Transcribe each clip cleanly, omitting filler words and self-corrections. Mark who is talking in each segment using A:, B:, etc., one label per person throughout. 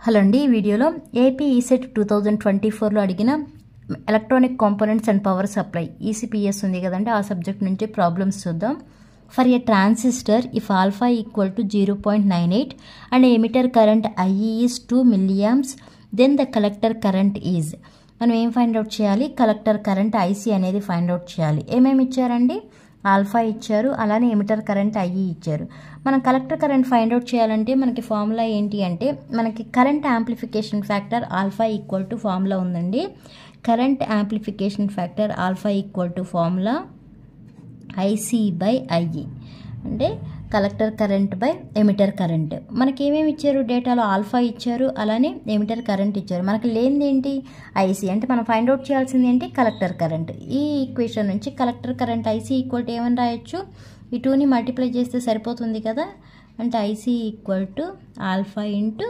A: Hello అండి, ఈ వీడియోలో ఏపీ ఈసెట్ 2024లో అడిగిన electronic components and power supply ECPS ఉంది కదండి, ఆ సబ్జెక్ట్ నుంచి ప్రాబ్లమ్స్ చూద్దాం. For a transistor if alpha equal to 0.98 and emitter current IE is 2 milliamps then the collector current is. మనం ఏం ఫైండ్ అవుట్ చేయాలి? కలెక్టర్ కరెంట్ ఐసీ అనేది find out చేయాలి. ఏమేమి ఇచ్చారండి? ఆల్ఫా ఇచ్చారు, అలానే ఎమిటర్ కరెంట్ ఐఈ ఇచ్చారు. మనం కలెక్టర్ కరెంట్ ఫైండ్ అవుట్ చేయాలంటే మనకి ఫార్ములా ఏంటి అంటే, మనకి current amplification factor alpha equal to formula ఉందండి. Current amplification factor alpha equal to formula IC by IE, అంటే collector current by emitter current. మనకి ఏమేమి ఇచ్చారు? డేటాలో ఆల్ఫా ఇచ్చారు, అలానే ఎమిటర్ కరెంట్ ఇచ్చారు. మనకి లేనిది ఏంటి? ఐసీ. అంటే మనం ఫైండ్ అవుట్ చేయాల్సింది ఏంటి? Collector current. ఈ ఈక్వేషన్ నుంచి collector current IC equal to ఏమని రాయొచ్చు? ఈ 2ని మల్టిప్లై చేస్తే సరిపోతుంది కదా. అంటే IC equal to alpha into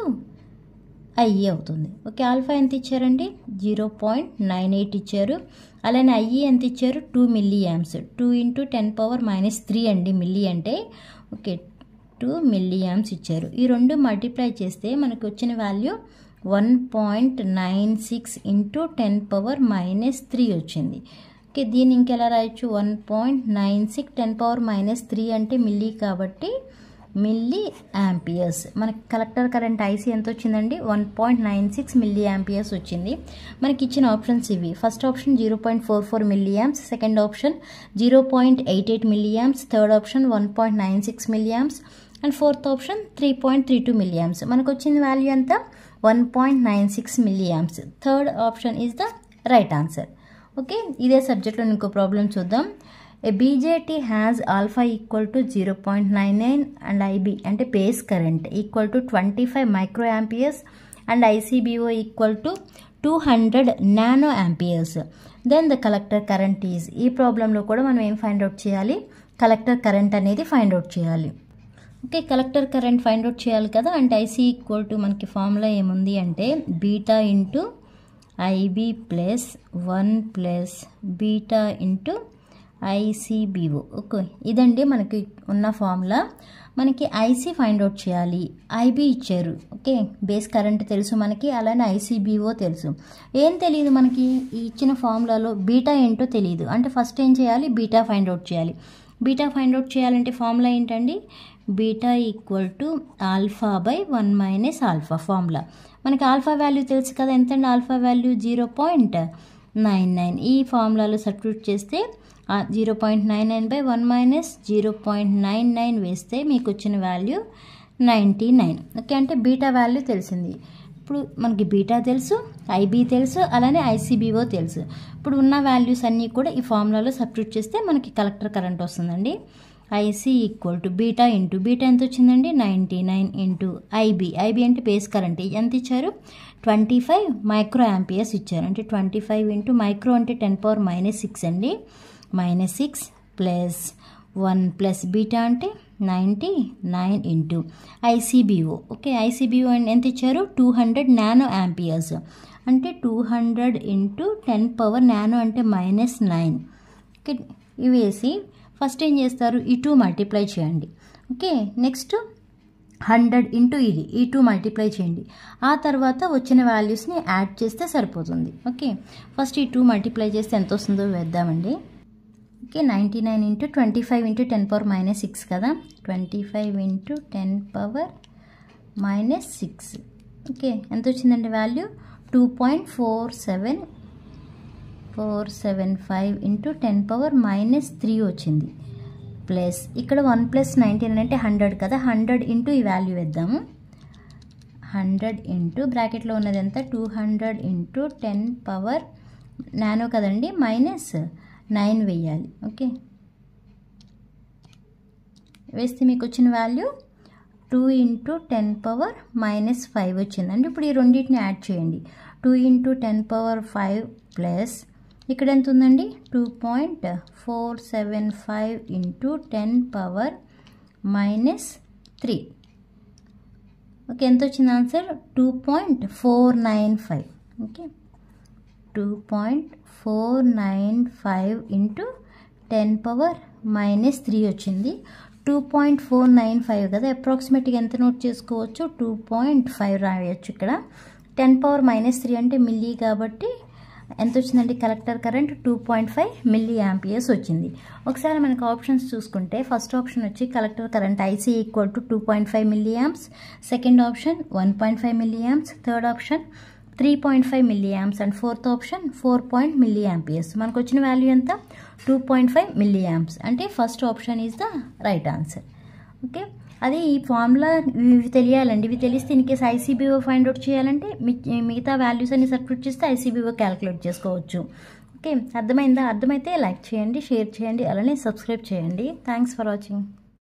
A: IE అవుతుంది. ఓకే, ఆల్ఫా ఎంత ఇచ్చారండి? 0.98 ఇచ్చారు. అలానే ఐఈ ఎంత ఇచ్చారు? 2 milliamps. 2 × 10⁻³ అండి, మిల్లీ అంటే. ఓకే, 2 milliamps ఇచ్చారు. ఈ రెండు మల్టిప్లై చేస్తే మనకు వచ్చిన వాల్యూ 1.96 × 10⁻³ వచ్చింది. ఓకే, దీన్ని ఇంకెలా రాయొచ్చు? 1.96 10⁻³ అంటే మిల్లీ, కాబట్టి మిల్లీ యాంపియర్స్. మనకి కలెక్టర్ కరెంట్ ఐసీ ఎంత వచ్చిందండి? 1.96 milliamps వచ్చింది. మనకి ఇచ్చిన ఆప్షన్స్ ఇవి. First option 0.44 milliamps, second option 0.88 milliamps, third option 1.96 milliamps and fourth option 3.32 milliamps. మనకు వచ్చిన వాల్యూ ఎంత? 1.96 milliamps. Third option is the right answer. Okay, ఇదే సబ్జెక్ట్లో ఇంకో ప్రాబ్లం చూద్దాం. A BJT has alpha equal to 0.99 and IB అంటే base current equal to 25 microamperes and ICBO equal to 200 nanoamperes. Then the collector current is. ఈ ప్రాబ్లంలో కూడా మనం ఏం ఫైండ్ అవుట్ చేయాలి? కలెక్టర్ కరెంట్ అనేది ఫైండ్ అవుట్ చేయాలి. Okay, collector current find out చేయాలి కదా. అంటే ఐసీ ఈక్వల్ టు మనకి ఫార్ములా ఏముంది అంటే beta into IB plus 1 plus beta into ICBO. Okay, ఇదండి మనకి ఉన్న ఫార్ములా. మనకి ఐసీ ఫైండ్ అవుట్ చేయాలి. ఐబీ ఇచ్చారు. ఓకే, బేస్ కరెంట్ తెలుసు మనకి, అలానే ఐసీబీఓ తెలుసు. ఏం తెలియదు మనకి ఈ ఇచ్చిన ఫార్ములాలో? బీటా ఏంటో తెలియదు. అంటే ఫస్ట్ ఏం చేయాలి? బీటా ఫైండ్ అవుట్ చేయాలి. బీటా ఫైండ్ అవుట్ చేయాలంటే ఫార్ములా ఏంటండి? Beta equal to alpha by 1 - alpha formula. మనకి ఆల్ఫా వాల్యూ తెలుసు కదా. ఎంతండి ఆల్ఫా వాల్యూ? 0.99. ఈ ఫార్ములాలో సబ్స్టిట్యూట్ చేస్తే 0.99 బై 1 - 0.99 వేస్తే మీకు వచ్చిన వాల్యూ 99. ఓకే, అంటే బీటా వాల్యూ తెలిసింది. ఇప్పుడు మనకి బీటా తెలుసు, ఐబీ తెలుసు, అలానే ఐసీబీఓ తెలుసు. ఇప్పుడు ఉన్న వాల్యూస్ అన్నీ కూడా ఈ ఫార్ములాలో సబ్స్టిట్యూట్ చేస్తే మనకి కలెక్టర్ కరెంట్ వస్తుందండి. IC equal to beta into beta ఎంత వచ్చిందండి? 99 ఇంటూ ఐబీ. ఐబీ అంటే బేస్ కరెంట్ ఎంత ఇచ్చారు? 25 microamperes ఇచ్చారు. అంటే 25 ఇంటూ మైక్రో అంటే 10⁻6 అండి. -6 ప్లస్ 1 ప్లస్ బీటా అంటే 99 ఇంటూ ఐసీబీఓ. ఓకే, ఐసీబీఓ ఎంత ఇచ్చారు? 200 nanoamperes. అంటే 200 ఇంటూ 10 నానో అంటే -9. ఓకే, ఇవి వేసి ఫస్ట్ ఏం చేస్తారు? ఈ 2 మల్టిప్లై చేయండి. ఓకే, నెక్స్ట్ 100 ఇంటూ ఇది, ఈ 2 మల్టిప్లై చేయండి. ఆ తర్వాత వచ్చిన వాల్యూస్ని యాడ్ చేస్తే సరిపోతుంది. ఓకే, ఫస్ట్ ఈ 2 మల్టిప్లై చేస్తే ఎంత వస్తుందో వేద్దామండి. ఓకే, 99 ఇంటూ 25 ఇంటూ 10⁻6 కదా. 25 ఇంటూ 10⁻6. ఓకే, ఎంత వచ్చిందండి వాల్యూ? 2.475 ఇంటూ 10⁻³ వచ్చింది. ప్లస్ ఇక్కడ 1 ప్లస్ 99 అంటే 100 కదా. 100 ఇంటూ ఈ వాల్యూ వేద్దాము. 100 ఇంటూ బ్రాకెట్లో ఉన్నది ఎంత? 200 ఇంటూ 10 నానో కదండి, -9 వేయాలి. ఓకే, వేస్తే మీకు వచ్చిన వాల్యూ 2 ఇంటూ 10⁻5 వచ్చిందండి. ఇప్పుడు ఈ రెండింటిని యాడ్ చేయండి. 2 ఇంటూ 10⁻5 ప్లస్ ఇక్కడ ఎంత ఉందండి? 2.475 ఇంటూ 10⁻3. ఓకే, ఎంత వచ్చింది ఆన్సర్? 2.495. ఓకే, 2.495 ఇంటూ 10⁻³ వచ్చింది. 2.495 కదా, అప్రాక్సిమేట్గా ఎంత నోట్ చేసుకోవచ్చు, 2.5 రాయొచ్చు. ఇక్కడ 10⁻³ అంటే మిల్లీ కాబట్టి ఎంత వచ్చిందండి, కలెక్టర్ కరెంట్ 2.5 మిల్లీ యాంపియర్స్ వచ్చింది. ఒకసారి మనకు ఆప్షన్స్ చూసుకుంటే ఫస్ట్ ఆప్షన్ వచ్చి collector current IC equal to 2.5 milli amps, second option 1.5 milli amps, third option 3.5 milli amps and fourth option 4 milli amperes. మనకు వచ్చిన వాల్యూ ఎంత, 2.5 మిల్లీ యాంప్స్. అంటే first option is the right answer. Okay, అదే ఈ formula ఇవి తెలియాలండి. ఇవి తెలిస్తే in case ICBO find out చేయాలంటే మిగతా వాల్యూస్ అన్ని సబ్స్టిట్యూట్ చేస్తే ఐసీబీఓ క్యాలిక్యులేట్ చేసుకోవచ్చు. ఓకే, అర్థమైందా? అర్థమైతే లైక్ చేయండి, షేర్ చేయండి, అలానే సబ్స్క్రైబ్ చేయండి. Thanks for watching.